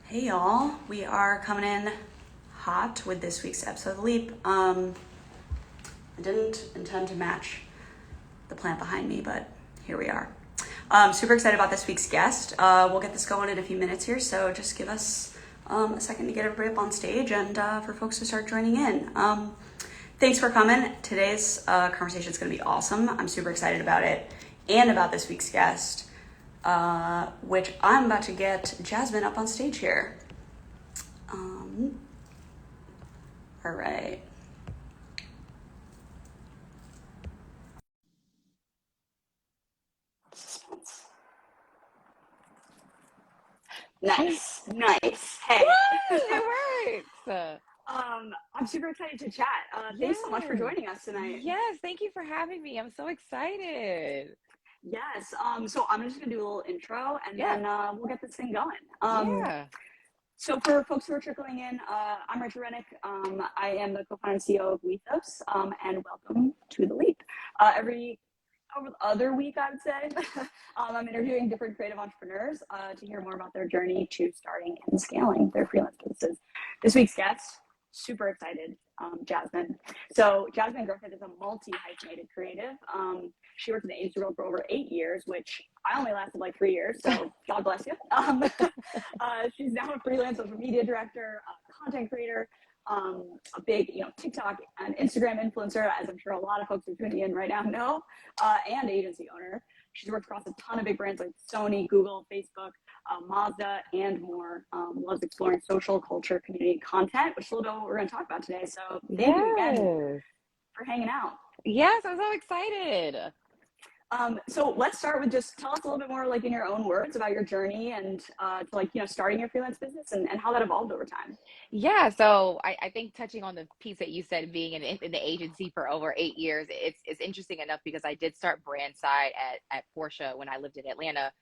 Hey y'all, we are coming in hot with this week's episode of The Leap. I didn't intend to match the plant behind me, but here we are. Super excited about this week's guest. We'll get this going in a few minutes here, so just give us a second to get everybody up on stage and for folks to start joining in. Thanks for coming. Today's conversation is going to be awesome. I'm super excited about it and about this week's guest. Which I'm about to get Jazmin up on stage here. All right. Nice, nice. Hey. It works. I'm super excited to chat. Thanks so much for Yes. joining us tonight. Yes. Thank you for having me. I'm so excited. Yes. So I'm just gonna do a little intro and Yeah. then we'll get this thing going. Yeah. So for folks who are trickling in, I'm Rachel Rennick. I am the co-founder and CEO of Lethos, and welcome to The Leap. Every other week, I would say, I'm interviewing different creative entrepreneurs to hear more about their journey to starting and scaling their freelance businesses. This week's guest, super excited, Jazmin. So Jazmin Griffith is a multi-hyphenated creative. She worked in the agency world for over 8 years, which I only lasted like 3 years, so God bless you. She's now a freelance social media director, content creator, a big, TikTok and Instagram influencer, as I'm sure a lot of folks who are tuning in right now know, and agency owner. She's worked across a ton of big brands like Sony, Google, Facebook, Mazda, and more. Loves exploring social culture, community content, which is a little bit what we're going to talk about today. So thank you again Yes. for hanging out. Yes. I'm so excited. So let's start with just tell us a little bit more, like in your own words, about your journey and starting your freelance business and how that evolved over time. Yeah. So I think touching on the piece that you said, being in the agency for over 8 years, it's interesting enough because I did start brand side at Porsche when I lived in Atlanta.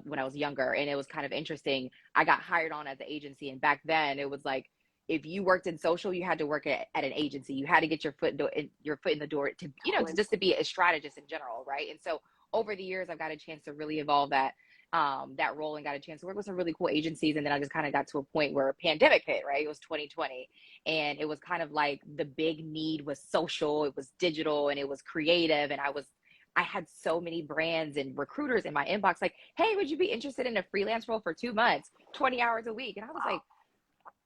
When I was younger, and it was kind of interesting. I got hired on as an agency, and back then it was like if you worked in social, you had to work at an agency. You had to get your foot in the door to Totally. just to be a strategist in general, right? And so over the years, I've got a chance to really evolve that role and got a chance to work with some really cool agencies. And then I just kind of got to a point where a pandemic hit, right? It was 2020. And it was kind of like the big need was social, it was digital, and it was creative. And I had so many brands and recruiters in my inbox like, hey, would you be interested in a freelance role for 2 months, 20 hours a week? And I was like,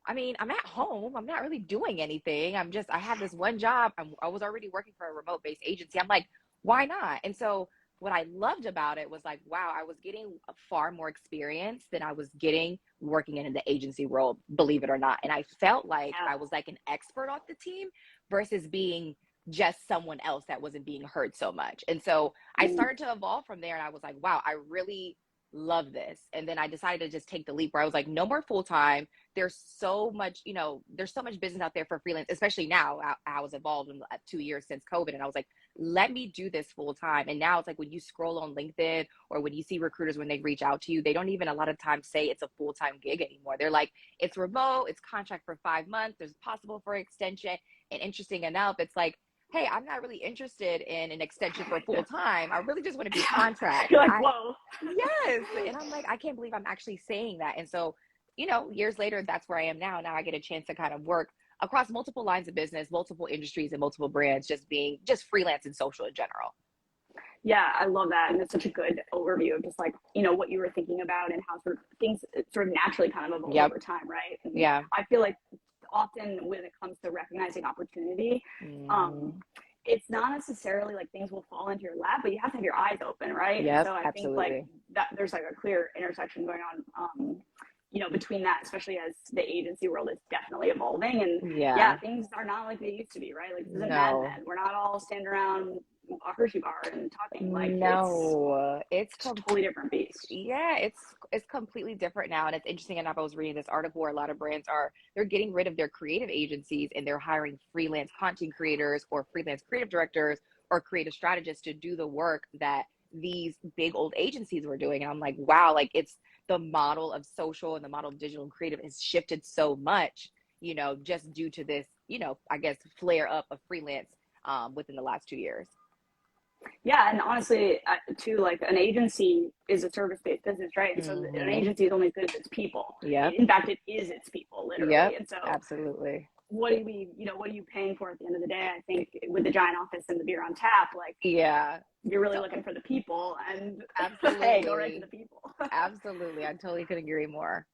I mean, I'm at home. I'm not really doing anything. I have this one job. I was already working for a remote based agency. I'm like, why not? And so what I loved about it was like, wow, I was getting a far more experience than I was getting working in the agency world, believe it or not. And I felt like Yeah. I was like an expert on the team versus being just someone else that wasn't being heard so much. And so I started to evolve from there and I was like, wow, I really love this. And then I decided to just take the leap where I was like, no more full time. There's so much business out there for freelance, especially now. I was involved in 2 years since COVID, and I was like, let me do this full time. And now it's like when you scroll on LinkedIn or when you see recruiters when they reach out to you, they don't even a lot of times say it's a full time gig anymore. They're like, it's remote, it's contract for 5 months, there's possible for extension. And interesting enough, it's like, hey, I'm not really interested in an extension for full time. I really just want to be contract. You're like, whoa. Yes. And I'm like, I can't believe I'm actually saying that. And so, years later, that's where I am now. Now I get a chance to kind of work across multiple lines of business, multiple industries, and multiple brands, just being just freelance and social in general. Yeah, I love that. And it's such a good overview of just like, what you were thinking about and how sort of things sort of naturally kind of evolve Yep. over time, right? And Yeah. I feel like often when it comes to recognizing opportunity, um, Hmm. it's not necessarily like things will fall into your lap, but you have to have your eyes open, right? And Yep. so I think like Absolutely. that there's like a clear intersection going on, between that, especially as the agency world is definitely evolving. And yeah, Yeah. things are not like they used to be, right? Like this isn't Mad No. Men. We're not all standing around a Hershey bar and talking. Like it's No. a totally different beast. Yeah, it's completely different now. And it's interesting enough, I was reading this article where a lot of brands they're getting rid of their creative agencies and they're hiring freelance content creators or freelance creative directors or creative strategists to do the work that these big old agencies were doing. And I'm like, wow, like it's the model of social and the model of digital and creative has shifted so much, just due to this, I guess flare up of freelance within the last 2 years. Yeah, and honestly, too, like an agency is a service-based business, right? And so an Mm-hmm. agency is only as good as its people. Yep. In fact, it is its people, literally. Yep. And so, Absolutely. what are you paying for at the end of the day? I think with the giant office and the beer on tap, like Yeah. you're really looking for the people, and hey, go right to the Absolutely. people. Absolutely. I totally couldn't agree more.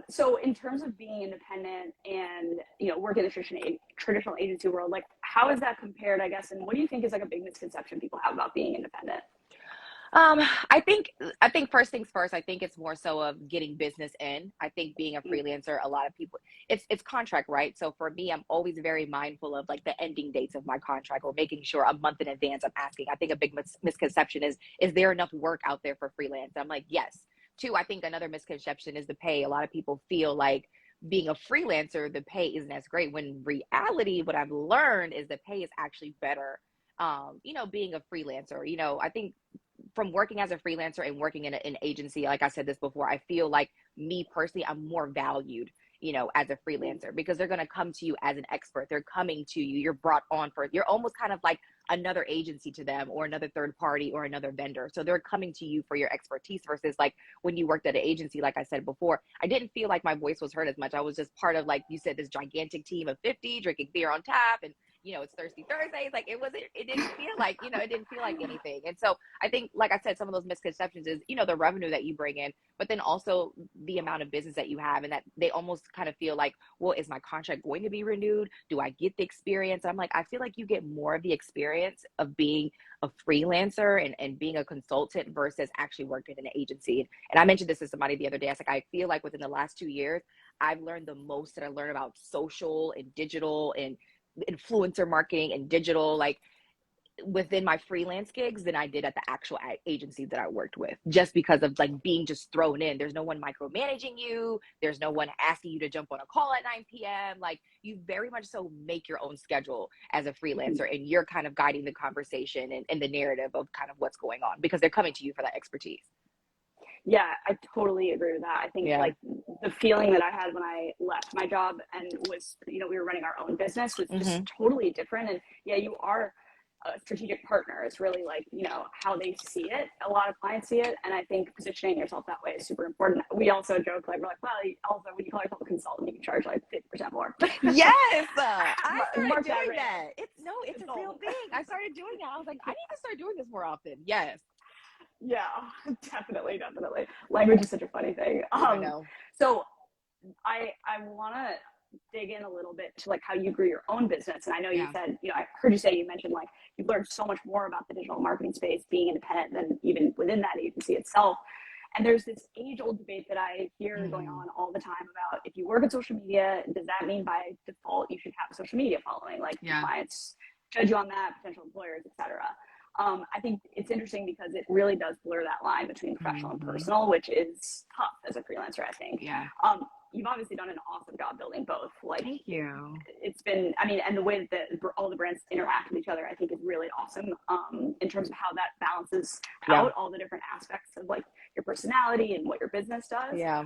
So in terms of being independent and working in the traditional agency world, like how is that compared, I guess, and what do you think is like a big misconception people have about being independent? Um, I think I think first things first, I think it's more so of getting business in. I think being a freelancer, a lot of people it's contract, right? So for me, I'm always very mindful of like the ending dates of my contract or making sure a month in advance I'm asking. I think a big misconception is there enough work out there for freelance? I'm like, yes. Two, I think another misconception is the pay. A lot of people feel like being a freelancer, the pay isn't as great. When reality, what I've learned is the pay is actually better. Being a freelancer, I think from working as a freelancer and working in an agency, like I said this before, I feel like me personally, I'm more valued, as a freelancer because they're going to come to you as an expert. They're coming to you. You're brought on you're almost kind of like another agency to them or another third party or another vendor. So they're coming to you for your expertise versus like when you worked at an agency, like I said before, I didn't feel like my voice was heard as much. I was just part of, like you said, this gigantic team of 50 drinking beer on tap and it's Thirsty Thursdays. Like it didn't feel like anything. And so I think, like I said, some of those misconceptions is, the revenue that you bring in, but then also the amount of business that you have and that they almost kind of feel like, well, is my contract going to be renewed? Do I get the experience? I'm like, I feel like you get more of the experience of being a freelancer and being a consultant versus actually working in an agency. And I mentioned this to somebody the other day. I was like, I feel like within the last 2 years, I've learned the most that I learned about social and digital and influencer marketing and digital, like within my freelance gigs than I did at the actual agency that I worked with, just because of like being just thrown in. There's no one micromanaging you. There's no one asking you to jump on a call at 9 p.m. Like you very much so make your own schedule as a freelancer and you're kind of guiding the conversation and the narrative of kind of what's going on because they're coming to you for that expertise. Yeah, I totally agree with that. I think Yeah. like the feeling that I had when I left my job and was, we were running our own business was just Mm-hmm. totally different. And yeah, you are a strategic partner. It's really like, how they see it. A lot of clients see it. And I think positioning yourself that way is super important. We also joke, like, we're like, well, also when you call yourself a consultant, you can charge like 50% more. Yes, I started Mark that doing rate. that. It's a real thing. I started doing that. I was like, I need to start doing this more often. Yes. Yeah, definitely. Language is such a funny thing. I know. So I want to dig in a little bit to like how you grew your own business. And I know you Yeah. said, I heard you mentioned like you've learned so much more about the digital marketing space being independent than even within that agency itself. And there's this age old debate that I hear going Mm-hmm. on all the time about if you work in social media, does that mean by default you should have a social media following? Like do Yeah. clients judge you on that, potential employers, etc. I think it's interesting because it really does blur that line between professional and Mm-hmm. personal, which is tough as a freelancer, I think. Yeah. You've obviously done an awesome job building both. Like Thank you. it's been, and the way that all the brands interact with each other, I think is really awesome. In terms of how that balances Yeah. out all the different aspects of like your personality and what your business does. Yeah.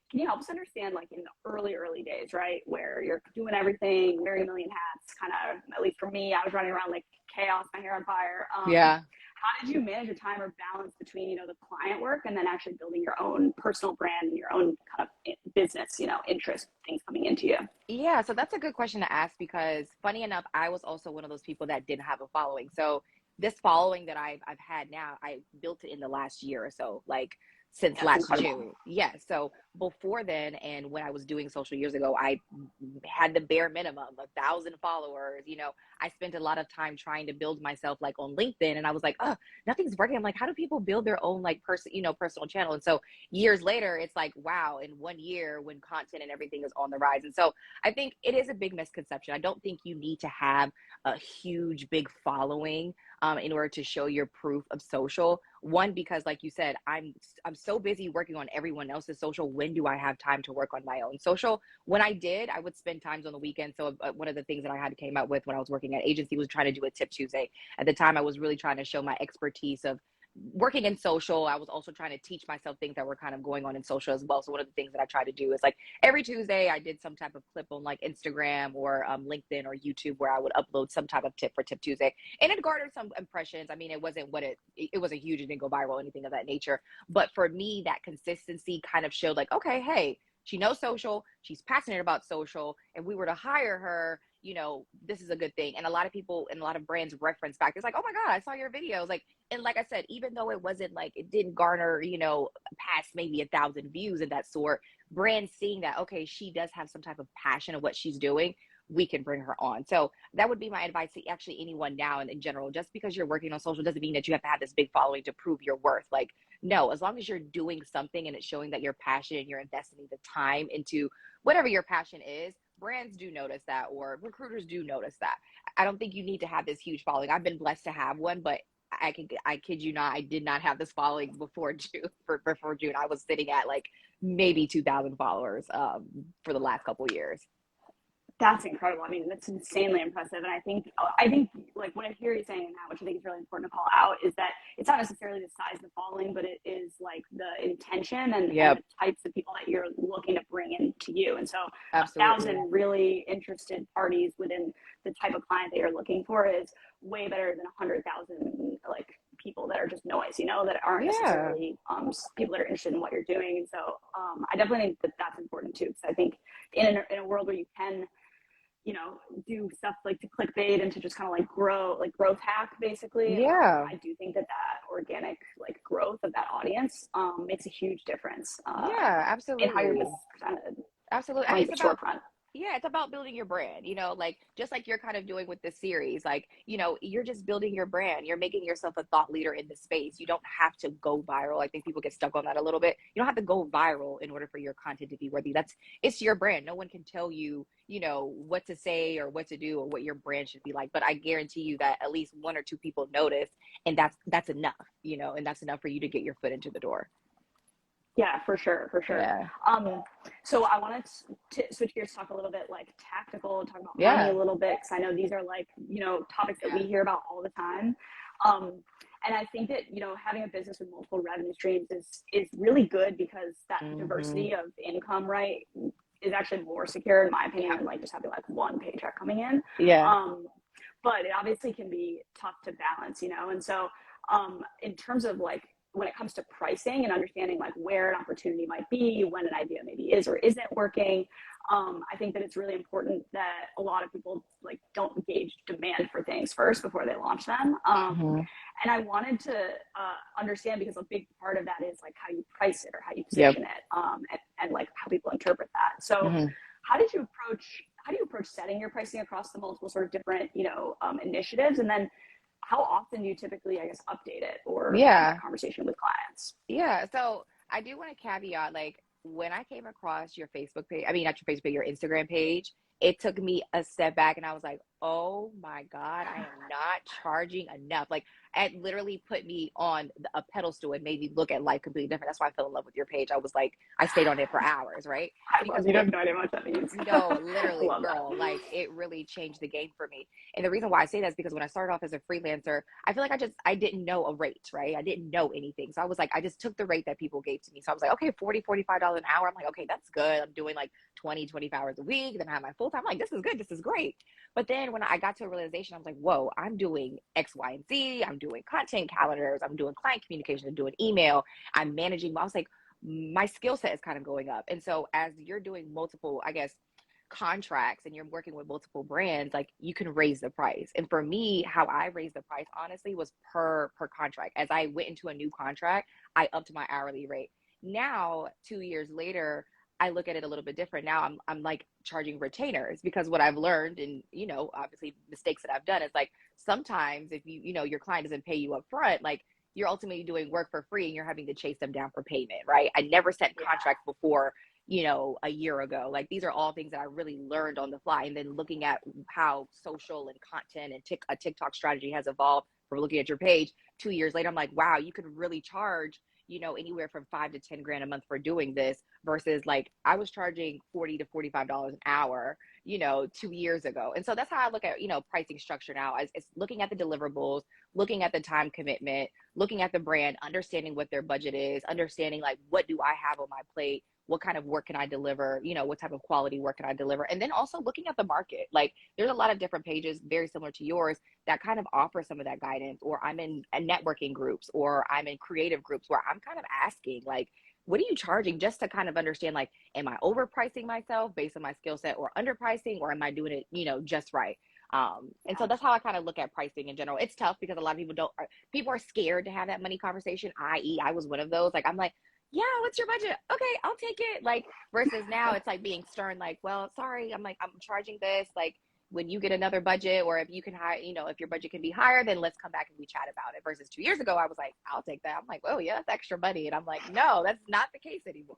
Can you help us understand, like in the early days, right, where you're doing everything, wearing a million hats, kind of, at least for me, I was running around like chaos, my hair on fire. Yeah. How did you manage your time or balance between, the client work and then actually building your own personal brand and your own kind of business, interest, things coming into you? Yeah. So that's a good question to ask because funny enough, I was also one of those people that didn't have a following. So this following that I've had now, I built it in the last year or so, like since That's last incredible. June. Yeah. So before then, and when I was doing social years ago, I had the bare minimum, 1,000 followers. I spent a lot of time trying to build myself like on LinkedIn, and I was like, oh, nothing's working. I'm like, how do people build their own like personal channel? And so years later, it's like, wow, in 1 year when content and everything is on the rise. And so I think it is a big misconception. I don't think you need to have a huge, big following in order to show your proof of social. One, because like you said, I'm so busy working on everyone else's social. When do I have time to work on my own social? When I did, I would spend times on the weekend. So one of the things that I had came up with when I was working at agency was trying to do a tip Tuesday. At the time, I was really trying to show my expertise of working in social, I was also trying to teach myself things that were kind of going on in social as well. So one of the things that I try to do is like every Tuesday I did some type of clip on like Instagram or LinkedIn or YouTube where I would upload some type of tip for Tip Tuesday, and it garnered some impressions. I mean, it wasn't what it wasn't huge, it didn't go viral, anything of that nature. But for me, that consistency kind of showed like, okay, hey, she knows social, she's passionate about social, and we were to hire her, you know, this is a good thing. And a lot of people and a lot of brands reference back. It's like, oh my God, I saw your videos. Like, and like I said, even though it wasn't like, it didn't garner, you know, past maybe 1,000 views and that sort, brands seeing that, okay, she does have some type of passion of what she's doing, we can bring her on. So that would be my advice to actually anyone now and in general. Just because you're working on social doesn't mean that you have to have this big following to prove your worth. Like, no, as long as you're doing something and it's showing that you're passionate and you're investing the time into whatever your passion is, brands do notice that, or recruiters do notice that. I don't think you need to have this huge following. I've been blessed to have one, but I kid you not, I did not have this following before June. Before June, I was sitting at like maybe 2,000 followers for the last couple of years. That's incredible. I mean, that's insanely impressive. And I think like what I hear you saying now, which I think is really important to call out, is that it's not necessarily the size of the following, but it is like the intention and the types of people that you're looking to bring into you. And so Absolutely. 1,000 really interested parties within the type of client that you're looking for is way better than 100,000 like people that are just noise, you know, that aren't necessarily people that are interested in what you're doing. And so I definitely think that that's important too, because I think in a world where you can, you know, do stuff like to clickbait and to just kind of like growth hack basically. I do think that organic like growth of that audience makes a huge difference. Absolutely. In how your business is presented. Absolutely. I I mean, mean, the storefront. it's about building your brand, you know, like just like you're kind of doing with this series, like, you know, you're just building your brand. You're making yourself a thought leader in the space. You don't have to go viral. I think people get stuck on that a little bit. You don't have to go viral in order for your content to be worthy. It's your brand. No one can tell you, you know, what to say or what to do or what your brand should be like. But I guarantee you that at least one or two people notice, and that's enough, you know, and that's enough for you to get your foot into the door. Yeah, for sure. Yeah. So I wanted to switch gears, talk a little bit like tactical, talk about money a little bit, because I know these are like, you know, topics that we hear about all the time. And I think that, you know, having a business with multiple revenue streams is really good, because that diversity of income, right, is actually more secure in my opinion than like just having like one paycheck coming in. But it obviously can be tough to balance, you know. And so in terms of like, when it comes to pricing and understanding like where an opportunity might be, when an idea maybe is or isn't working, I think that it's really important that a lot of people like don't gauge demand for things first before they launch them. And I wanted to understand, because a big part of that is like how you price it or how you position it, and like how people interpret that. So how do you approach setting your pricing across the multiple sort of different, you know, initiatives? And then how often do you typically, I guess, update it or have that conversation with clients? So I do want to caveat, like, when I came across your Facebook page, I mean, not your Facebook, your Instagram page, it took me a step back and I was like, oh my God, I am not charging enough. Like, it literally put me on a pedestal and made me look at life completely different. That's why I fell in love with your page. I was like, I stayed on it for hours, right? Because you don't have no idea what that means. No, literally, girl, like it really changed the game for me. And the reason why I say that is because when I started off as a freelancer, I feel like I didn't know a rate, right? I didn't know anything. So I was like, I just took the rate that people gave to me. So I was like, okay, $40, $45 an hour. I'm like, okay, that's good. I'm doing like 20, 25 hours a week. Then I have my full time. I'm like, this is good. This is great. But then when I got to a realization, I was like, whoa, I'm doing X, Y, and Z. I'm doing content calendars. I'm doing client communication. I'm doing email. I'm managing. I was like, my skill set is kind of going up. And so as you're doing multiple, I guess, contracts and you're working with multiple brands, like you can raise the price. And for me, how I raised the price honestly was per contract. As I went into a new contract, I upped my hourly rate. Now, 2 years later, I look at it a little bit different. Now I'm like charging retainers, because what I've learned, and, you know, obviously mistakes that I've done, is like, sometimes if you know, your client doesn't pay you up front, like you're ultimately doing work for free and you're having to chase them down for payment, right? I never set contracts before, you know, a year ago. Like, these are all things that I really learned on the fly. And then looking at how social and content and a TikTok strategy has evolved from looking at your page 2 years later, I'm like, wow, you could really charge, anywhere from 5 to 10 grand a month for doing this versus like I was charging $40 to $45 an hour, 2 years ago. And so that's how I look at, pricing structure now. It's looking at the deliverables, looking at the time commitment, looking at the brand, understanding what their budget is, understanding like, what do I have on my plate? What kind of work can I deliver? What type of quality work can I deliver? And then also looking at the market. Like there's a lot of different pages, very similar to yours, that kind of offer some of that guidance, or I'm in networking groups, or I'm in creative groups where I'm kind of asking like, what are you charging, just to kind of understand, like, am I overpricing myself based on my skill set, or underpricing, or am I doing it, just right? And so that's how I kind of look at pricing in general. It's tough because a lot of people are scared to have that money conversation, i.e. I was one of those. Like, I'm like, yeah, what's your budget? Okay, I'll take it. Like, versus now it's like being stern, like, well, sorry, I'm charging this. Like, when you get another budget, or if you can hire, if your budget can be higher, then let's come back and we chat about it. Versus 2 years ago, I was like, I'll take that. I'm like, oh yeah, that's extra money. And I'm like, no, that's not the case anymore.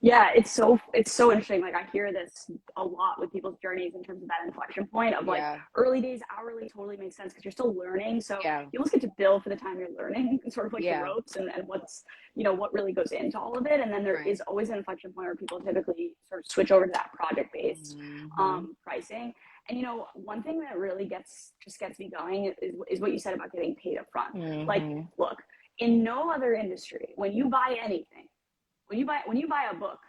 Yeah, it's so interesting. Like I hear this a lot with people's journeys in terms of that inflection point of like early days, hourly totally makes sense because you're still learning. So you almost get to bill for the time you're learning and sort of like the ropes and what's, what really goes into all of it. And then there is always an inflection point where people typically sort of switch over to that project-based pricing. And one thing that really gets me going is what you said about getting paid up front. Like, look, in no other industry, when you buy anything, when you buy a book,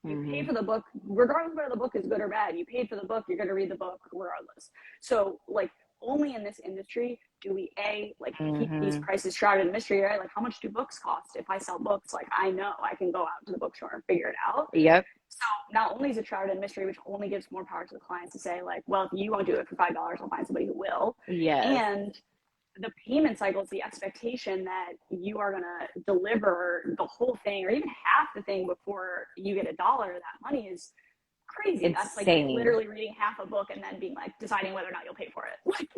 you pay for the book, regardless of whether the book is good or bad. You paid for the book, you're going to read the book regardless. So like only in this industry do we keep these prices shrouded in mystery, right? Like how much do books cost? If I sell books, like I know I can go out to the bookstore and figure it out. Yep. So not only is it shrouded in mystery, which only gives more power to the clients to say like, well, if you won't do it for $5, I'll find somebody who will. Yes. And the payment cycle is the expectation that you are going to deliver the whole thing or even half the thing before you get $1. That money is crazy. Insane. That's like literally reading half a book and then being like deciding whether or not you'll pay for it.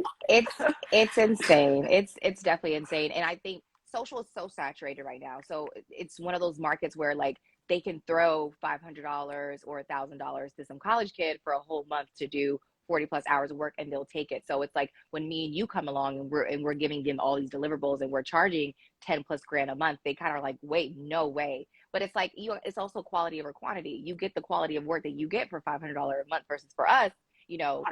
It's insane. It's definitely insane. And I think social is so saturated right now. So it's one of those markets where like they can throw $500 or $1,000 to some college kid for a whole month to do 40 plus hours of work, and they'll take it. So it's like when me and you come along and we're giving them all these deliverables and we're charging 10 plus grand a month, they kind of are like, wait, no way. But it's like, it's also quality over quantity. You get the quality of work that you get for $500 a month versus for us, 100%.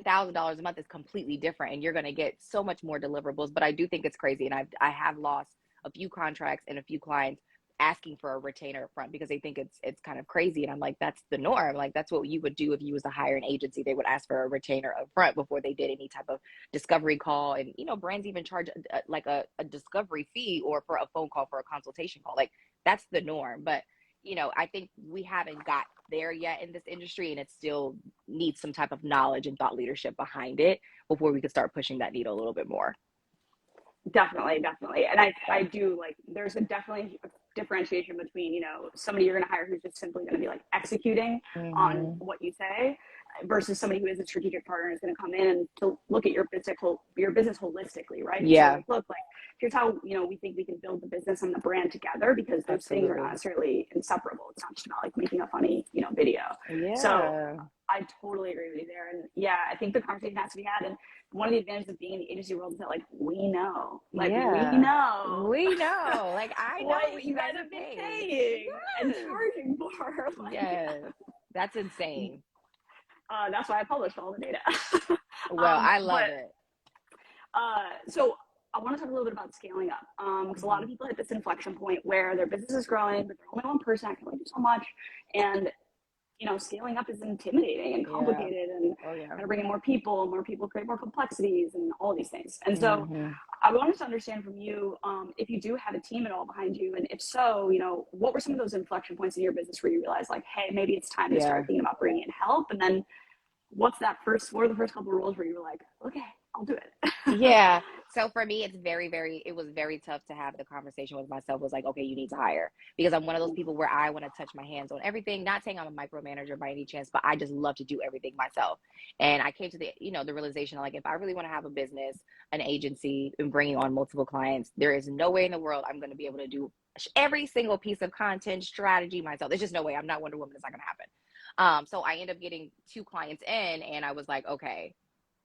$10,000 a month is completely different, and you're going to get so much more deliverables. But I do think it's crazy. And I have lost a few contracts and a few clients asking for a retainer up front because they think it's kind of crazy. And I'm like, that's the norm. Like, that's what you would do if you was to hire an agency. They would ask for a retainer up front before they did any type of discovery call. And, brands even charge a discovery fee or for a phone call for a consultation call. Like, that's the norm. But, I think we haven't got there yet in this industry, and it still needs some type of knowledge and thought leadership behind it before we can start pushing that needle a little bit more. Definitely. And I do like, there's definitely a differentiation between, somebody you're going to hire who's just simply going to be like executing on what you say versus somebody who is a strategic partner and is going to come in and to look at your business holistically, right? Yeah. So like, look, like, here's how, we think we can build the business and the brand together, because those things are not necessarily inseparable. It's not just about like making a funny, video. Yeah. So I totally agree with you there. And yeah, I think the conversation has to be had. And one of the advantages of being in the agency world is that like, we know. Like, we know. Like, I know what you guys are paying and charging for. Like, yes. That's insane. That's why I published all the data. Well, I love it. So I want to talk a little bit about scaling up, because a lot of people hit this inflection point where their business is growing, but they're only one person. I can only do so much. And, scaling up is intimidating and complicated, and gotta bring in more people create more complexities and all these things. And so I wanted to understand from you, if you do have a team at all behind you, and if so, what were some of those inflection points in your business where you realized like, hey, maybe it's time to start thinking about bringing in help? And then what are the first couple of roles where you were like, okay, I'll do it? Yeah. So for me, it was very tough to have the conversation with myself. It was like, okay, you need to hire, because I'm one of those people where I want to touch my hands on everything. Not saying I'm a micromanager by any chance, but I just love to do everything myself. And I came to the realization, like, if I really want to have a business, an agency, and bringing on multiple clients, there is no way in the world I'm going to be able to do every single piece of content strategy myself. There's just no way. I'm not Wonder Woman. It's not going to happen. So I ended up getting 2 clients in, and I was like, okay,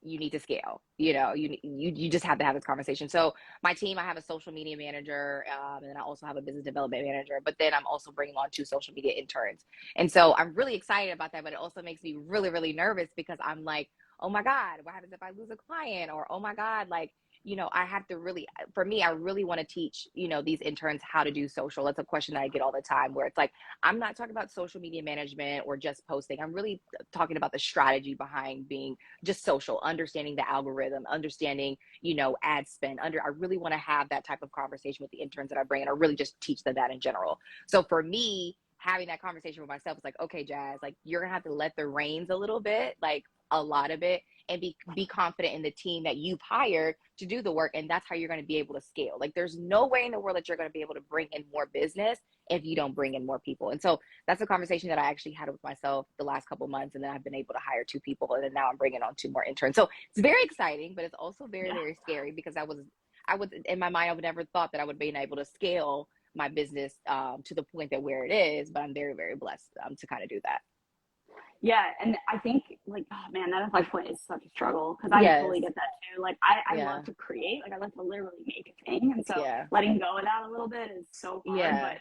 you need to scale. You just have to have this conversation. So my team, I have a social media manager, and then I also have a business development manager, but then I'm also bringing on 2 social media interns. And so I'm really excited about that, but it also makes me really, really nervous because I'm like, oh my God, what happens if I lose a client? Or, oh my God, like, I have to really, for me, I really want to teach, these interns how to do social. That's a question that I get all the time, where it's like, I'm not talking about social media management or just posting. I'm really talking about the strategy behind being just social, understanding the algorithm, understanding, ad spend. I really want to have that type of conversation with the interns that I bring in, or really just teach them that in general. So for me, having that conversation with myself, it's like, okay, Jazz, like, you're gonna have to let the reins a little bit, like a lot of it, and be confident in the team that you've hired to do the work. And that's how you're going to be able to scale. Like, there's no way in the world that you're going to be able to bring in more business if you don't bring in more people. And so that's a conversation that I actually had with myself the last couple of months. And then I've been able to hire 2 people, and then now I'm bringing on 2 more interns. So it's very exciting, but it's also very, very scary, because I was in my mind, I would never thought that I would be able to scale my business to the point that where it is, but I'm very, very blessed to kind of do that. Yeah, and I think, like, oh man, that inflection point is such a struggle, because I Yes. totally get that too. Like, I Yeah. love to create, like I like to literally make a thing, and so Yeah. letting go of that a little bit is so hard. Yeah. But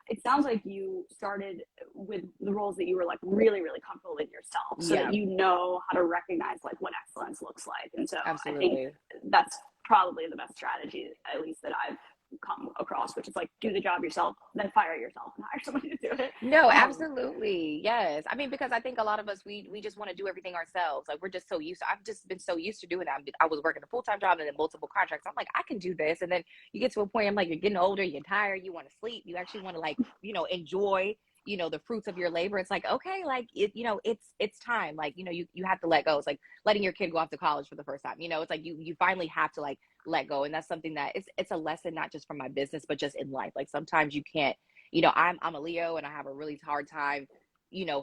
it sounds like you started with the roles that you were like really, really comfortable with yourself, so Yeah. that you know how to recognize like what excellence looks like. And so I think Absolutely. that's probably the best strategy, at least that I've come across, which is like, do the job yourself, then fire yourself and hire somebody to do it. No, Um, absolutely. Yes. I mean, because I think a lot of us, we just want to do everything ourselves. Like, we're just so used to, I've just been so used to doing that. I was working a full-time job and then multiple contracts. I'm like, I can do this. And then you get to a point, I'm like, you're getting older, you're tired, you want to sleep. You actually want to, like, enjoy, the fruits of your labor. It's like, okay, like, it's time. Like, you have to let go. It's like letting your kid go off to college for the first time. It's like you finally have to, like, let go. And that's something that it's a lesson, not just from my business, but just in life. Like, sometimes you can't, I'm a Leo, and I have a really hard time,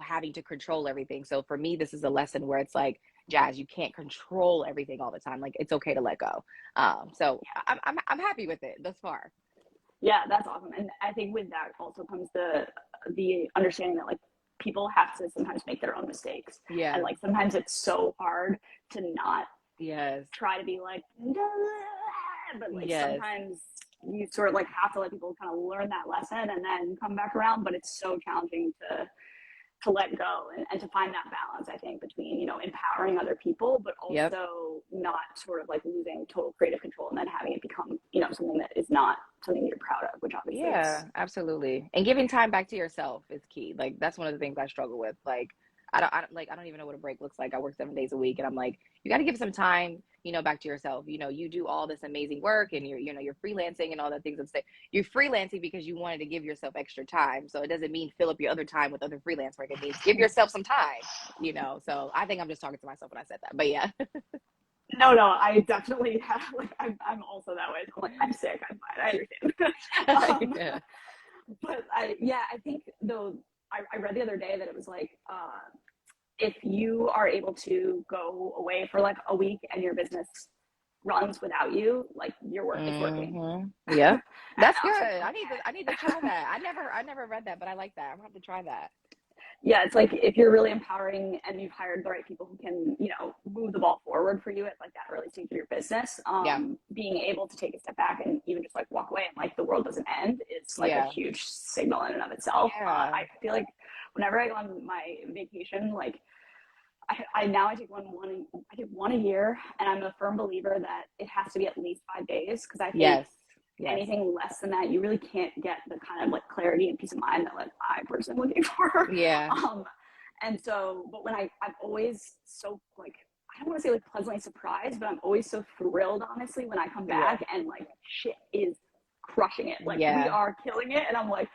having to control everything. So for me, this is a lesson where it's like, Jazz, you can't control everything all the time. Like, it's okay to let go. So I'm happy with it thus far. Yeah, that's awesome. And I think with that also comes the understanding that like people have to sometimes make their own mistakes. And Yeah. like sometimes it's so hard to not Yes. try to be like, but like Yes. sometimes you sort of like have to let people kind of learn that lesson and then come back around. But it's so challenging to let go and to find that balance, I think, between, empowering other people, but Yep. also not sort of like losing total creative control and then having it become, something that is not something you're proud of, which obviously Yeah, is. absolutely. And giving time back to yourself is key. Like, that's one of the things I struggle with. Like, I don't even know what a break looks like. I work 7 days a week, and I'm like, you got to give some time, back to yourself. You do all this amazing work, and you're freelancing and all that things. And say you're freelancing because you wanted to give yourself extra time. So it doesn't mean fill up your other time with other freelance work. It means give yourself some time. So I think I'm just talking to myself when I said that. But yeah. No, I definitely have, like, I'm also that way. I'm like, I'm sick, I'm fine, I understand. Yeah. But I think though, I read the other day that it was like, if you are able to go away for like a week and your business runs without you, like your work is working. Yeah. And That's I good. was like, I need to try that. I never read that, but I like that. I'm gonna have to try that. yeah, it's like if you're really empowering and you've hired the right people who can, move the ball forward for you at like that early stage of your business, Yeah. being able to take a step back and even just like walk away and like the world doesn't end is like a Yeah. huge signal in and of itself. Yeah. I feel like whenever I go on my vacation, like I now I take one a year, and I'm a firm believer that it has to be at least 5 days, because I think Yes. Yes. anything less than that, you really can't get the kind of like clarity and peace of mind that like I personally am looking for. Yeah. um, and so, but when I'm always so like, I don't want to say like pleasantly surprised, but I'm always so thrilled, honestly, when I come Yeah. back and like shit is crushing it. Like we Yeah. are killing it. And I'm like,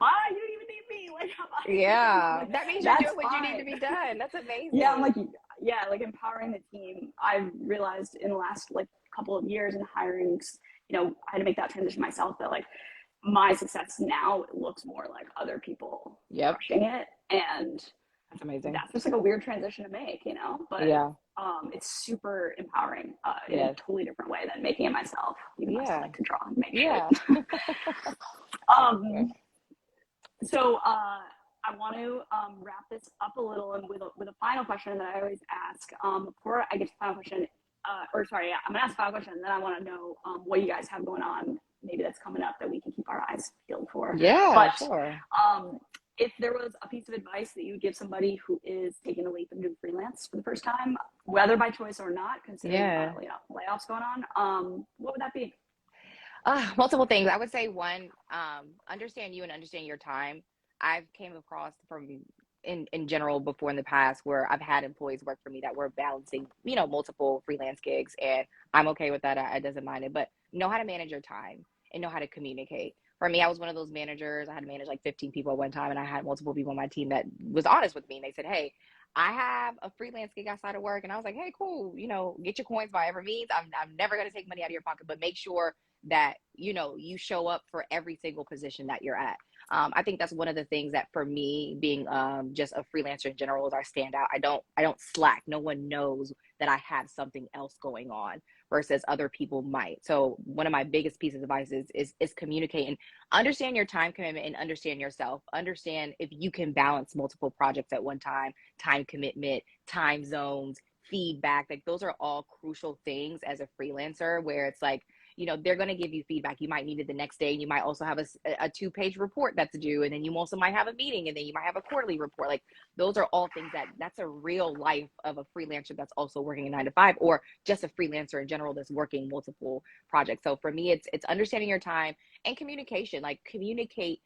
you don't even need me. Like, I'm Yeah. like, That means you're that's doing what you need to fine. be done. That's Yeah, I'm amazing. like, yeah, like empowering the team. I've realized in the last like couple of years in hiring, I had to make that transition myself, that like my success now looks more like other people Yep. crushing it. And That's amazing. that's just like a weird transition to make, but Yeah. it's super empowering in a Yes. totally different way than making it myself, even though I still Yeah. like to draw and make Yeah. shit. um, so I want to wrap this up a little and with a final question that I always ask. Before I get to the final question, I'm gonna ask the final question, and then I want to know what you guys have going on, maybe that's coming up that we can keep our eyes peeled for. Yeah, But sure. if there was a piece of advice that you would give somebody who is taking a leap into freelance for the first time, whether by choice or not, considering Yeah. layoffs going on, what would that be? Multiple things. I would say one, understand you and understand your time. I've came across from in general before in the past where I've had employees work for me that were balancing, multiple freelance gigs, and I'm okay with that. I doesn't mind it, but know how to manage your time and know how to communicate. For me, I was one of those managers. I had to manage like 15 people at one time, and I had multiple people on my team that was honest with me. And they said, "Hey, I have a freelance gig outside of work," and I was like, "Hey, cool. Get your coins by every means. I'm never gonna take money out of your pocket, but make sure that you show up for every single position that you're at." I think that's one of the things that for me, being just a freelancer in general, is I stand out. I don't slack. No one knows that I have something else going on versus other people might. So one of my biggest pieces of advice is communicate and understand your time commitment and understand yourself. Understand if you can balance multiple projects at one time commitment, time zones, feedback. Like those are all crucial things as a freelancer where it's like, they're going to give you feedback. You might need it the next day. And you might also have a 2-page report that's due. And then you also might have a meeting, and then you might have a quarterly report. Like those are all things that's a real life of a freelancer that's also working a 9 to 5, or just a freelancer in general that's working multiple projects. So for me, it's understanding your time and communication. Like communicate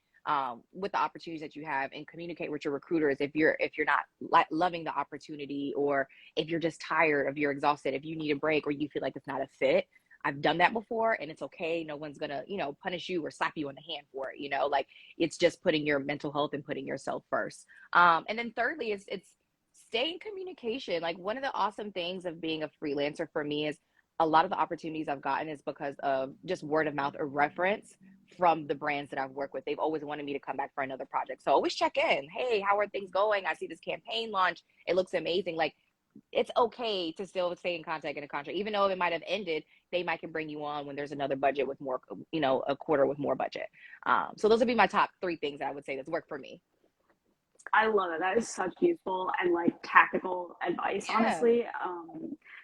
with the opportunities that you have, and communicate with your recruiters if you're not loving the opportunity, or if you're just tired, if you're exhausted, if you need a break, or you feel like it's not a fit. I've done that before, and it's okay. No one's gonna, punish you or slap you on the hand for it. Like it's just putting your mental health and putting yourself first. And then thirdly, it's stay in communication. Like one of the awesome things of being a freelancer for me is a lot of the opportunities I've gotten is because of just word of mouth or reference from the brands that I've worked with. They've always wanted me to come back for another project. So always check in. Hey, how are things going? I see this campaign launch. It looks amazing. Like it's okay to still stay in contact in a contract, even though it might have ended. They might can bring you on when there's another budget with more, a quarter with more budget. So those would be my top 3 things that I would say that's worked for me. I love it. That is such useful and like tactical advice, Yeah. honestly.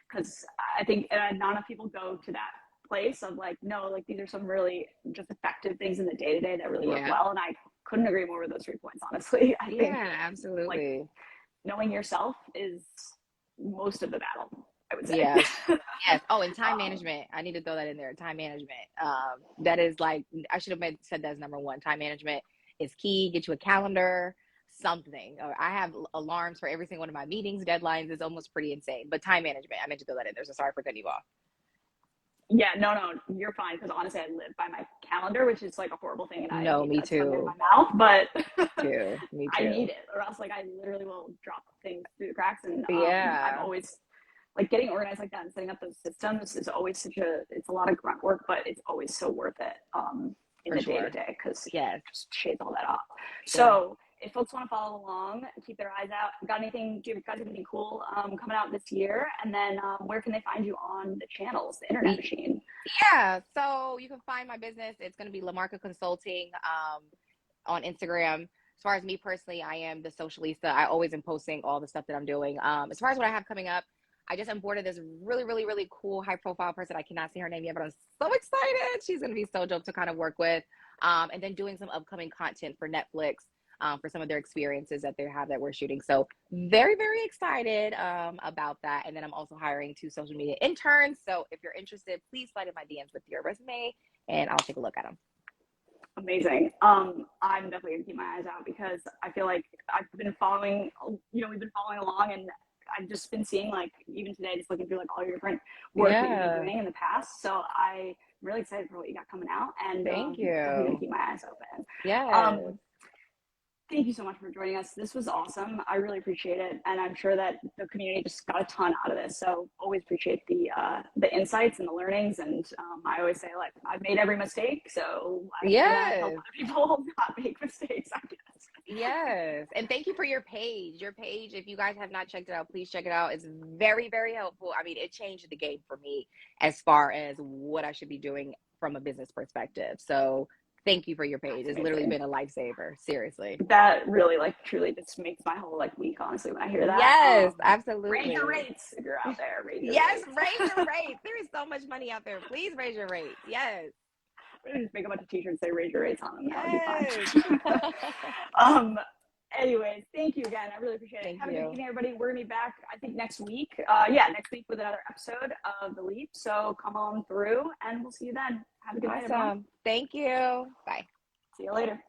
Because I think not enough people go to that place of like, no, like these are some really just effective things in the day to day that really work well. And I couldn't agree more with those 3 points, honestly. I think absolutely. Like knowing yourself is most of the battle, I would say. Yes. Yes. Oh, and time management. I need to throw that in there. Time management. That is like, I should have said that as number 1. Time management is key. Get you a calendar, something. Or I have alarms for every single one of my meetings, deadlines. It's almost pretty insane. But time management, I meant to throw that in there. So sorry for cutting you off. Yeah, no, you're fine. Because honestly, I live by my calendar, which is like a horrible thing, and I hate me that stuck in too. my mouth. But Me too. I need it, or else like I literally will drop things through the cracks. And Yeah. I've always like getting organized like that and setting up those systems is always it's a lot of grunt work, but it's always so worth it in For the day to sure. day because Yes. it just shades all that off. So if folks want to follow along, keep their eyes out. Do you guys have anything cool coming out this year? And then where can they find you on the channels, the internet machine? Yeah, so you can find my business. It's going to be Lamarca Consulting on Instagram. As far as me personally, I am the socialista. I always am posting all the stuff that I'm doing. As far as what I have coming up, I just onboarded this really, really, really cool high profile person. I cannot say her name yet, but I'm so excited. She's going to be so dope to kind of work with. And then doing some upcoming content for Netflix for some of their experiences that they have that we're shooting. So very, very excited about that. And then I'm also hiring 2 social media interns. So if you're interested, please slide in my DMs with your resume and I'll take a look at them. Amazing. I'm definitely gonna keep my eyes out because I feel like I've been following, we've been following along, and I've just been seeing like even today, just looking through like all your different work that you've been doing in the past. So I'm really excited for what you got coming out, and Thank you. definitely gonna keep my eyes open. Yeah. Thank you so much for joining us. This was awesome. I really appreciate it, and I'm sure that the community just got a ton out of this. So always appreciate the insights and the learnings. And I always say like I've made every mistake, so I help other people not make mistakes, I guess. Yes. And thank you for your page. Your page, if you guys have not checked it out, please check it out. It's very, very helpful. I mean, it changed the game for me as far as what I should be doing from a business perspective. So thank you for your page. That's It's literally amazing. been a lifesaver. Seriously. That really like truly just makes my whole like week, honestly, when I hear that. Yes, Raise your absolutely. rates if you're out there. Raise your Yes, rates. raise your rates. There is so much money out there. Please raise your rates. Yes. Just make a bunch of t-shirts say raise your rates on them. That would be Yes. fine. um, anyways, thank you again. I really appreciate it. Thank Have a good you. evening, everybody. We're gonna be back, I think, next week. Next week with another episode of The Leap. So come on through and we'll see you then. Have a good night, everyone. Awesome. Thank you. Bye. See you later.